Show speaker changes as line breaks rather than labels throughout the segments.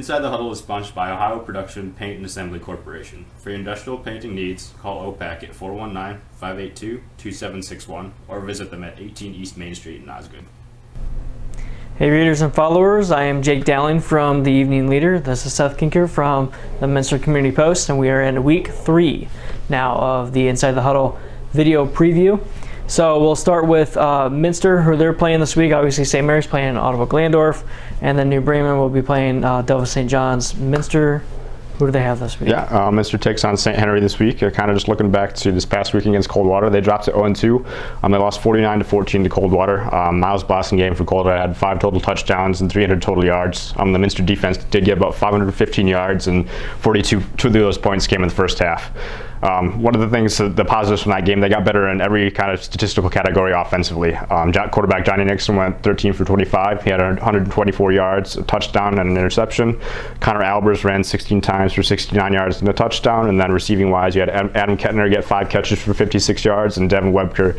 Inside the Huddle is sponsored by Ohio Production Paint and Assembly Corporation. For your industrial painting needs, call OPAC at 419-582-2761 or visit them at 18 East Main Street in Osgood.
Hey readers and followers, I am Jake Dowling from the Evening Leader. This is Seth Kinker from the Minster Community Post, and we are in week 3 now of the Inside the Huddle video preview. So we'll start with Minster, who they're playing this week. Obviously, St. Mary's playing Ottawa-Glandorf, and then New Bremen will be playing Delva St. John's. Minster, who do they have this week?
Yeah, Minster takes on St. Henry this week. Kind of just looking back to this past week against Coldwater. They dropped to 0-2. They lost 49-14 to Coldwater. Miles Boston game for Coldwater had 5 total touchdowns and 300 total yards. The Minster defense did get about 515 yards, and 42 of those points came in the first half. One of the things, the positives from that game, they got better in every kind of statistical category offensively. Quarterback Johnny Nixon went 13 for 25. He had 124 yards, a touchdown, and an interception. Connor Albers ran 16 times for 69 yards and a touchdown. And then receiving-wise, you had Adam Kettner get 5 catches for 56 yards, and Devin Webker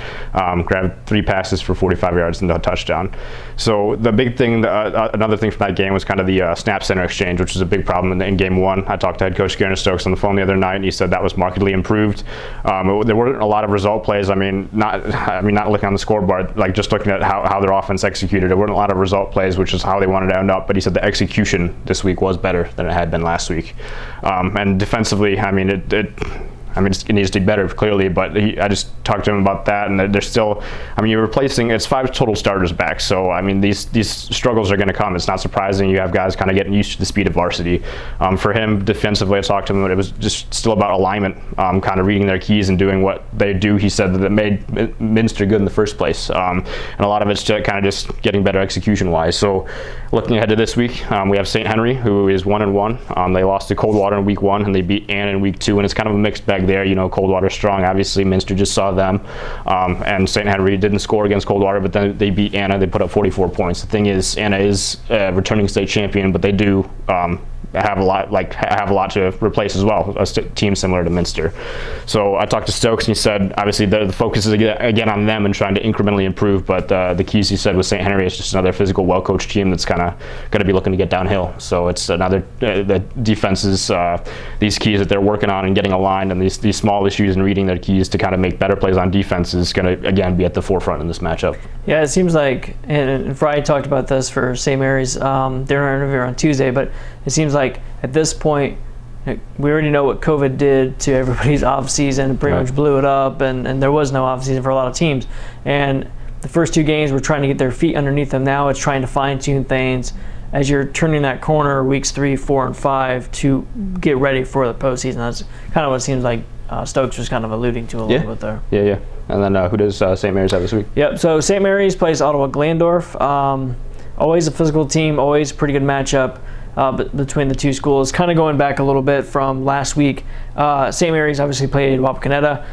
grabbed 3 passes for 45 yards and a touchdown. So the big thing, another thing from that game was kind of the snap center exchange, which is a big problem in game 1. I talked to head coach Garner Stokes on the phone the other night, and he said that was markedly improved. There weren't a lot of result plays. I mean, not looking on the scoreboard, like just looking at how their offense executed. There weren't a lot of result plays, which is how they wanted to end up. But he said the execution this week was better than it had been last week. And defensively, I mean, it needs to be better, clearly, but I just talked to him about that, and they're still, I mean, you're replacing, it's 5 total starters back, so, I mean, these struggles are going to come. It's not surprising. You have guys kind of getting used to the speed of varsity. For him, defensively, I talked to him, it was just still about alignment, kind of reading their keys and doing what they do. He said that it made Minster good in the first place, and a lot of it's just kind of just getting better execution-wise. So, looking ahead to this week, we have St. Henry, who is 1-1. They lost to Coldwater in week 1, and they beat Ann in week 2, and it's kind of a mixed bag there. You know, Coldwater strong. Obviously, Minster just saw them, and St. Henry didn't score against Coldwater, but then they beat Anna. They put up 44 points. The thing is, Anna is a returning state champion, but they do have a lot to replace as well. A team similar to Minster. So I talked to Stokes, and he said obviously the focus is again on them and trying to incrementally improve. But the keys, he said, with St. Henry is just another physical, well-coached team that's kind of going to be looking to get downhill. So it's another the defenses, these keys that they're working on and getting aligned, and these small issues and reading their keys to kind of make better plays on defense is going to again be at the forefront in this matchup.
Yeah, it seems like, and Friday talked about this for St. Mary's. They're in our interview on Tuesday, but it seems like at this point, we already know what COVID did to everybody's off season. It pretty much blew it up, and there was no off season for a lot of teams. And the first 2 games were trying to get their feet underneath them. Now it's trying to fine tune things as you're turning that corner weeks 3, 4, and 5 to get ready for the postseason. That's kind of what it seems like Stokes was kind of alluding to a little bit there.
Yeah. And then who does St. Mary's have this week?
Yep. So St. Mary's plays Ottawa-Glandorf. Always a physical team. Always a pretty good matchup between the two schools. Kind of going back a little bit from last week, St. Mary's obviously played Wapakoneta.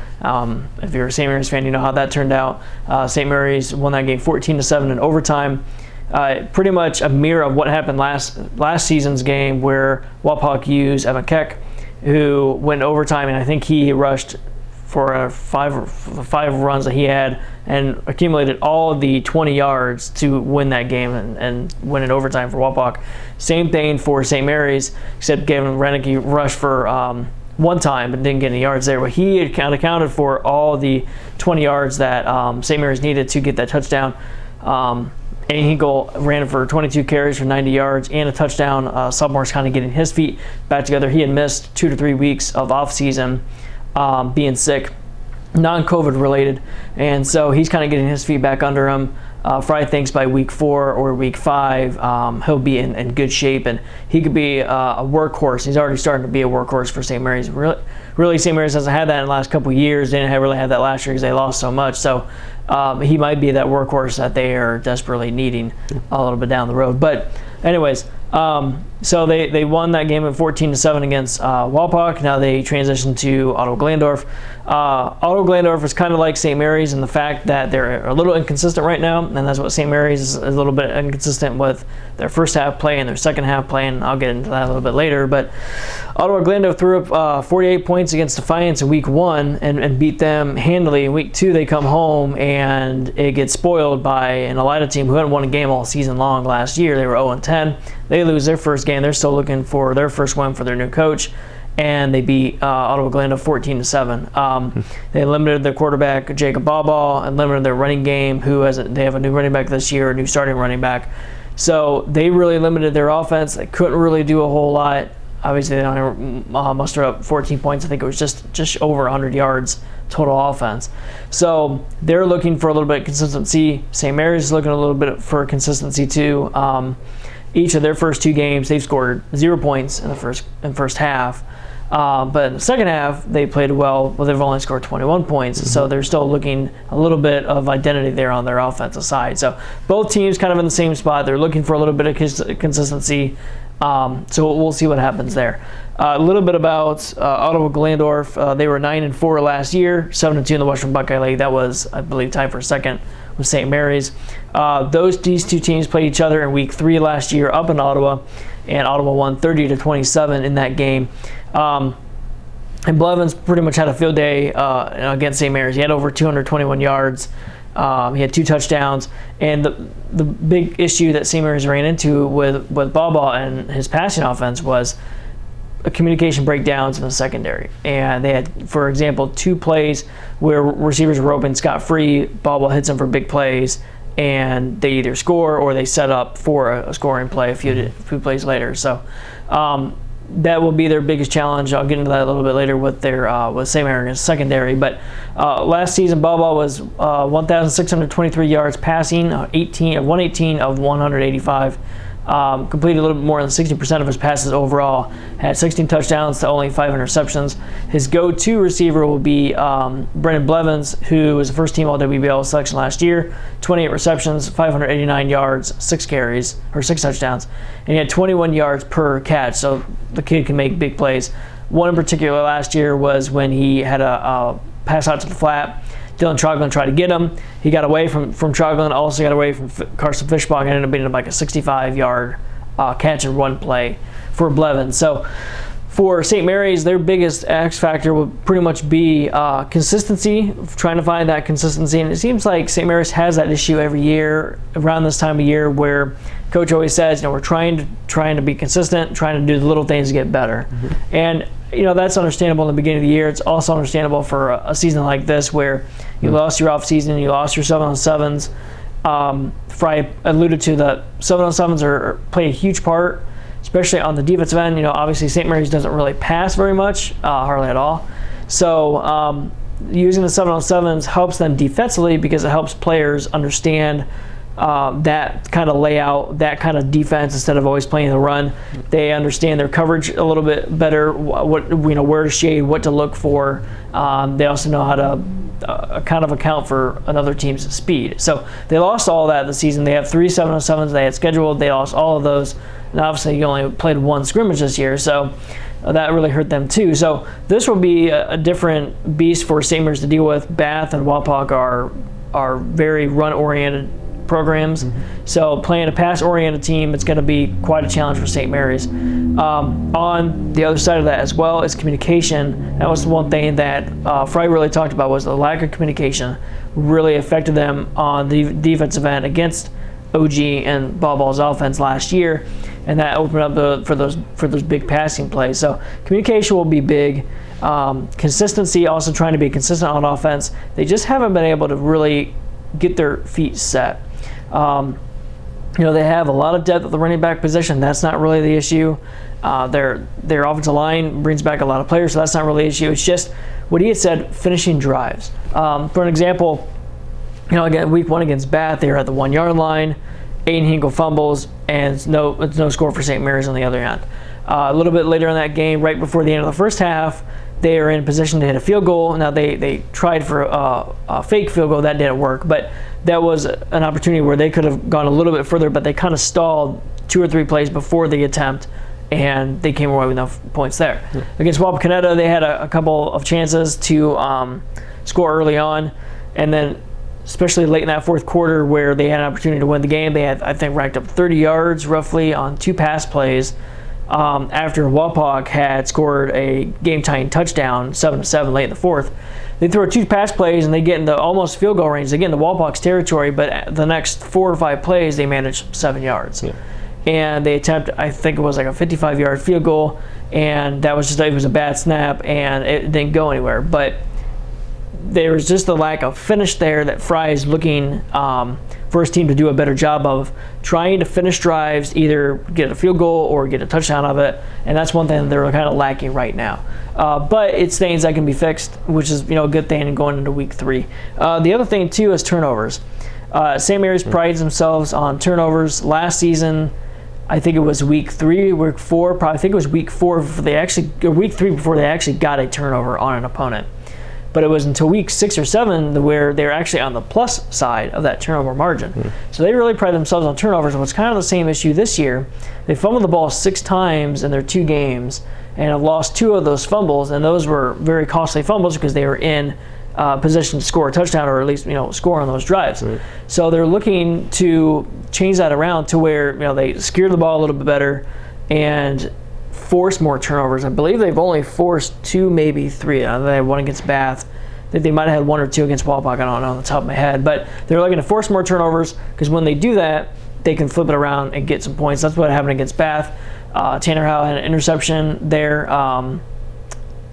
If you're a St. Mary's fan, you know how that turned out. St. Mary's won that game 14-7 in overtime. Pretty much a mirror of what happened last season's game, where Wapak used Evan Keck, who went overtime, and I think he rushed for 5 runs that he had and accumulated all of the 20 yards to win that game and win in overtime for Wapak. Same thing for St. Mary's, except Gavin Renicky rushed for 1 time but didn't get any yards there. But he had accounted for all the 20 yards that St. Mary's needed to get that touchdown. Hinkle ran for 22 carries for 90 yards and a touchdown. Sudmore's kind of getting his feet back together. He had missed 2 to 3 weeks of off-season, being sick, non-COVID related, and so he's kind of getting his feet back under him. Fry thinks by week 4 or week 5 he'll be in good shape, and he could be a workhorse. He's already starting to be a workhorse for St. Mary's. Really, St. Mary's hasn't had that in the last couple of years. They didn't really have that last year because they lost so much. So he might be that workhorse that they are desperately needing a little bit down the road. But anyways, so they won that game at 14-7 against Wapak. Now they transitioned to Ottawa-Glandorf. Otto Glandorf is kind of like St. Mary's in the fact that they're a little inconsistent right now, and that's what St. Mary's is a little bit inconsistent with their first half play and their second half play, and I'll get into that a little bit later. But Ottawa Glandorf threw up 48 points against Defiance in week 1 and beat them handily. In week 2, they come home and it gets spoiled by an Elida team who hadn't won a game all season long last year. They were 0-10. They lose their first game. They're still looking for their first win for their new coach, and they beat Ottawa Glandorf 14-7. They limited their quarterback Jacob Baba and limited their running game. They have a new running back this year, a new starting running back. So they really limited their offense. They couldn't really do a whole lot. Obviously, they don't muster up 14 points. I think it was just over 100 yards total offense. So they're looking for a little bit of consistency. St. Mary's is looking a little bit for consistency too. Each of their first 2 games, they've scored 0 points in the first half. But in the second half, they played well. They've only scored 21 points, so they're still looking a little bit of identity there on their offensive side. So both teams kind of in the same spot. They're looking for a little bit of consistency. So we'll see what happens there. A little bit about Ottawa Glandorf. They were 9-4 last year, 7-2 in the Western Buckeye League. That was, I believe, tied for second with St. Mary's. These 2 teams played each other in week 3 last year up in Ottawa, and Ottawa won 30-27 in that game. And Blevins pretty much had a field day against St. Mary's. He had over 221 yards. He had 2 touchdowns. And the big issue that St. Mary's ran into with Baba and his passing offense was communication breakdowns in the secondary. And they had, for example, 2 plays where receivers were open scot-free. Baba hits them for big plays, and they either score or they set up for a scoring play a few plays later. So that will be their biggest challenge. I'll get into that a little bit later with their with St. Mary's secondary. But last season, Baba was 1,623 yards passing, 118 of 185. Completed a little bit more than 60% of his passes overall. Had 16 touchdowns to only 5 interceptions. His go-to receiver will be Brendan Blevins, who was the first team All-WBL selection last year. 28 receptions, 589 yards, 6 touchdowns. And he had 21 yards per catch, so the kid can make big plays. One in particular last year was when he had a pass out to the flat. Dylan Troglin tried to get him. He got away from Troglin, also got away from Carson Fishbach, and ended up being like a 65-yard catch and run play for Blevins. So for St. Mary's, their biggest X factor would pretty much be consistency, trying to find that consistency. And it seems like St. Mary's has that issue every year around this time of year where Coach always says, we're trying to be consistent, trying to do the little things to get better. And that's understandable in the beginning of the year. It's also understandable for a season like this where you lost your off-season, you lost your 7-on-7s. Fry alluded to that 7-on-7s play a huge part, especially on the defensive end. Obviously St. Mary's doesn't really pass very much, hardly at all. So using the 7-on-7s helps them defensively because it helps players understand that kind of layout, that kind of defense instead of always playing the run. They understand their coverage a little bit better, where to shade, what to look for. They also know how to kind of account for another team's speed. So they lost all that this season. They have 3 7-on-7s they had scheduled. They lost all of those. And obviously you only played 1 scrimmage this year, so that really hurt them too. So this will be a different beast for St. Mary's to deal with. Bath and Wapak are very run-oriented programs. So playing a pass-oriented team, it's going to be quite a challenge for St. Mary's. On the other side of that as well is communication. That was the one thing that Fry really talked about, was the lack of communication really affected them on the defensive end against OG and Ball's offense last year, and that opened up for those big passing plays. So communication will be big. Consistency, also trying to be consistent on offense. They just haven't been able to really get their feet set. They have a lot of depth at the running back position. That's not really the issue. Their offensive line brings back a lot of players, so that's not really the issue. It's just what he had said, finishing drives. For an example, again, week 1 against Bath, they were at the 1-yard line, Aiden Hinkle fumbles, and it's no score for St. Mary's on the other end. A little bit later in that game, right before the end of the first half, they are in position to hit a field goal. Now they tried for a fake field goal. That didn't work, but that was an opportunity where they could have gone a little bit further, but they kind of stalled 2 or 3 plays before the attempt and they came away with enough points there. Against Wapakoneta, they had a couple of chances to score early on, and then especially late in that fourth quarter where they had an opportunity to win the game, they had, I think, racked up 30 yards roughly on 2 pass plays after Wapak had scored a game-tying touchdown, 7-7 late in the fourth. They throw 2 pass plays and they get into almost field goal range. They get into Wapak's territory, but the next 4 or 5 plays, they manage 7 yards. Yeah. And they attempt, I think it was like a 55-yard field goal, and that was just, it was a bad snap, and it didn't go anywhere. But there was just a lack of finish there that Fry is looking for his team to do a better job of trying to finish drives, either get a field goal or get a touchdown of it, and that's one thing they're kind of lacking right now. But it's things that can be fixed, which is a good thing going into week 3. The other thing too is turnovers. St. Mary's prides themselves on turnovers. Last season, I think it was week 3, week 4. Probably I think it was week 4 before they actually, or week 3 before they actually got a turnover on an opponent. But it was until week 6 or 7 where they're actually on the plus side of that turnover margin. So they really pride themselves on turnovers, and it's kind of the same issue this year. They fumbled the ball 6 times in their 2 games and have lost 2 of those fumbles, and those were very costly fumbles because they were in position to score a touchdown or at least score on those drives. So they're looking to change that around to where they secure the ball a little bit better and force more turnovers. I believe they've only forced 2, maybe 3. They had 1 against Bath. I think they might have had 1 or 2 against Wapak. I don't know on the top of my head. But they're looking to force more turnovers because when they do that, they can flip it around and get some points. That's what happened against Bath. Tanner Howe had an interception there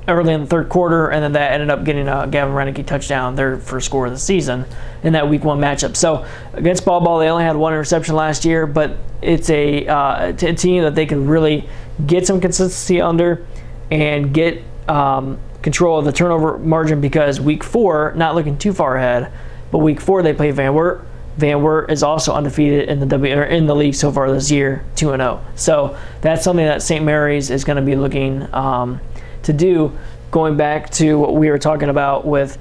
early in the third quarter, and then that ended up getting a Gavin Renicky touchdown, their first score of the season in that week 1 matchup. So against Ball, they only had 1 interception last year, but it's a team that they can really get some consistency under and get control of the turnover margin, because week 4, not looking too far ahead, but week 4 they play Van Wert. Van Wert is also undefeated in the league so far this year, 2-0. So that's something that St. Mary's is going to be looking to do. Going back to what we were talking about with,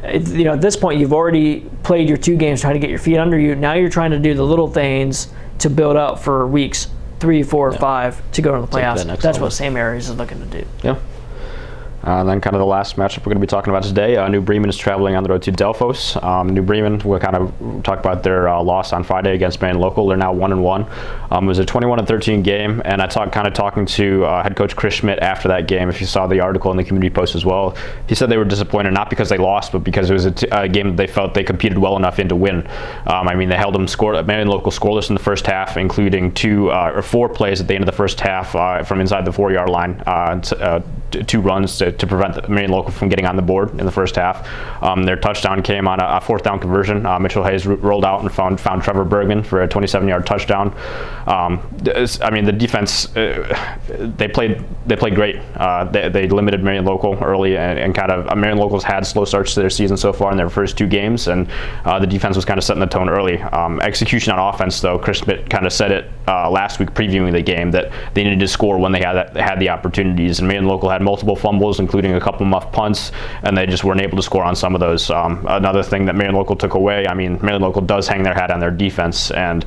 at this point you've already played your 2 games trying to get your feet under you. Now you're trying to do the little things to build up for weeks 3, 4, 5 to go to the playoffs. That's what St. Mary's is looking to do.
Yeah. Then kind of the last matchup we're going to be talking about today, New Bremen is traveling on the road to Delphos. New Bremen, we'll kind of talk about their loss on Friday against Marion Local. They're now 1-1. It was a 21-13 game, and I talking to head coach Chris Schmidt after that game. If you saw the article in the community post as well, he said they were disappointed not because they lost, but because it was a game that they felt they competed well enough in to win. They held them Marion Local scoreless in the first half, including 2 or 4 plays at the end of the first half from inside the 4-yard line, 2 runs to prevent Marion Local from getting on the board in the first half. Their touchdown came on a 4th down conversion. Mitchell Hayes rolled out and found Trevor Bergman for a 27-yard touchdown. The defense, they played great. They limited Marion Local early, and kind of Marion Local's had slow starts to their season so far in their first 2 games, and the defense was kind of setting the tone early. Execution on offense, though, Chris Schmidt kind of said it last week previewing the game that they needed to score when they had the opportunities, and Marion Local had multiple fumbles, including a couple muff punts, and they just weren't able to score on some of those. Another thing that Marion Local took away, Marion Local does hang their hat on their defense, and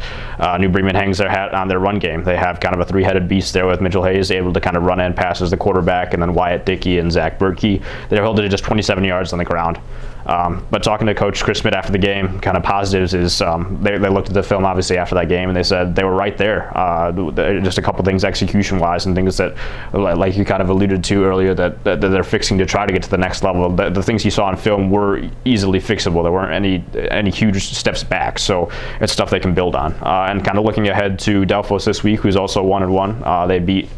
New Bremen hangs their hat on their run game. They have kind of a 3-headed beast there with Mitchell Hayes able to kind of run in passes the quarterback, and then Wyatt Dickey and Zach Berkey. They're held to just 27 yards on the ground. But talking to Coach Chris Schmidt after the game, kind of positives is they looked at the film obviously after that game, and they said they were right there. Just a couple things execution-wise and things that, like you kind of alluded to earlier, that they're fixing to try to get to the next level. The things you saw on film were easily fixable. There weren't any huge steps back, so it's stuff they can build on. And kind of looking ahead to Delphos this week, who's also 1-1. They beat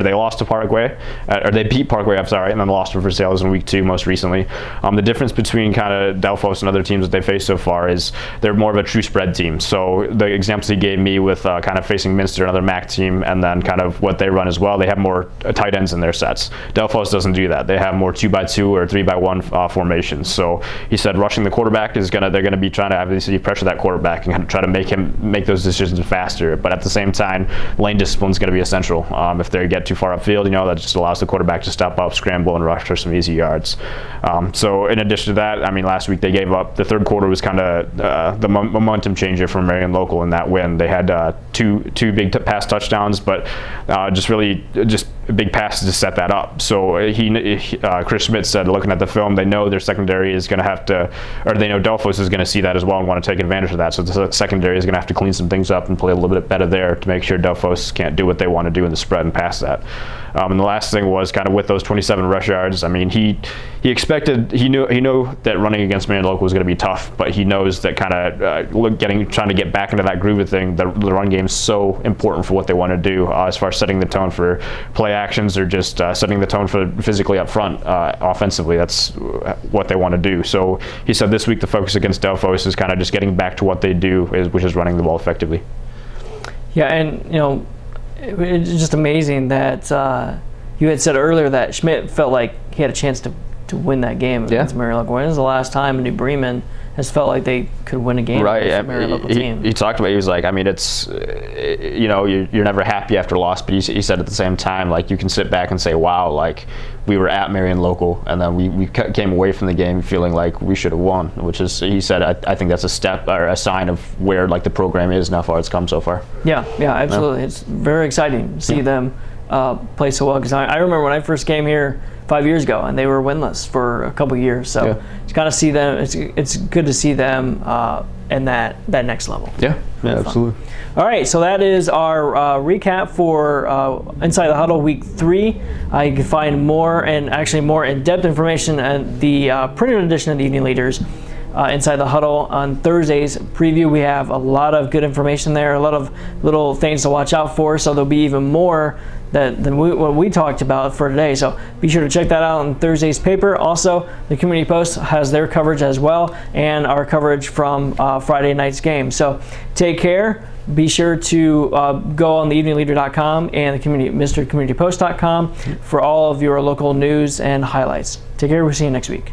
they lost to Parkway, or they beat Parkway, and then lost to Versailles in week 2 most recently. The difference between kind of Delphos and other teams that they faced so far is they're more of a true spread team. So the examples he gave me with kind of facing Minster, another MAC team, and then kind of what they run as well, they have more tight ends in their sets. Delphos doesn't do that. They have more 2x2 or 3x1 formations. So he said rushing the quarterback they're going to be trying to obviously pressure that quarterback and kind of try to make him make those decisions faster. But at the same time, lane discipline is going to be essential. If they get too far upfield, that just allows the quarterback to step up, scramble, and rush for some easy yards. So in addition to that, last week they gave up. The third quarter was kind of the momentum changer for Marion Local in that win. They had two big pass touchdowns, but just big passes to set that up. So Chris Schmidt said, looking at the film, they know their secondary is going to have to, or they know Delphos is going to see that as well and want to take advantage of that. So the secondary is going to have to clean some things up and play a little bit better there to make sure Delphos can't do what they want to do in the spread and pass that. And the last thing was kind of with those 27 rush yards. I mean, he knew that running against Marion Local was going to be tough, but he knows that kind of trying to get back into that groove of thing. The run game is so important for what they want to do as far as setting the tone for play actions or just setting the tone for physically up front offensively. That's what they want to do. So he said this week the focus against Delphos is kind of just getting back to what they do, which is running the ball effectively.
Yeah, and it's just amazing that you had said earlier that Schmidt felt like he had a chance to win that game against Marion Local. When was the last time New Bremen has felt like they could win a game against a Marion Local team?
He talked about it. He was like, I mean, it's, you're never happy after a loss, but he said at the same time, like, you can sit back and say, wow, like, we were at Marion Local, and then we came away from the game feeling like we should have won, which is, he said, I think that's a step or a sign of where, like, the program is and how far it's come so far.
Yeah, absolutely. It's very exciting to see them play so well, because I remember when I first came here 5 years ago, and they were winless for a couple years. So to kind of see them, it's good to see them in that next level.
Yeah, absolutely.
All right, so that is our recap for Inside the Huddle Week 3. You can find more and actually more in-depth information at the printed edition of the Evening Leaders. Inside the Huddle on Thursday's preview. We have a lot of good information there, a lot of little things to watch out for, so there'll be even more than what we talked about for today. So be sure to check that out in Thursday's paper. Also, the Community Post has their coverage as well, and our coverage from Friday night's game. So take care. Be sure to go on the eveningleader.com and the MrCommunityPost.com for all of your local news and highlights. Take care. We'll see you next week.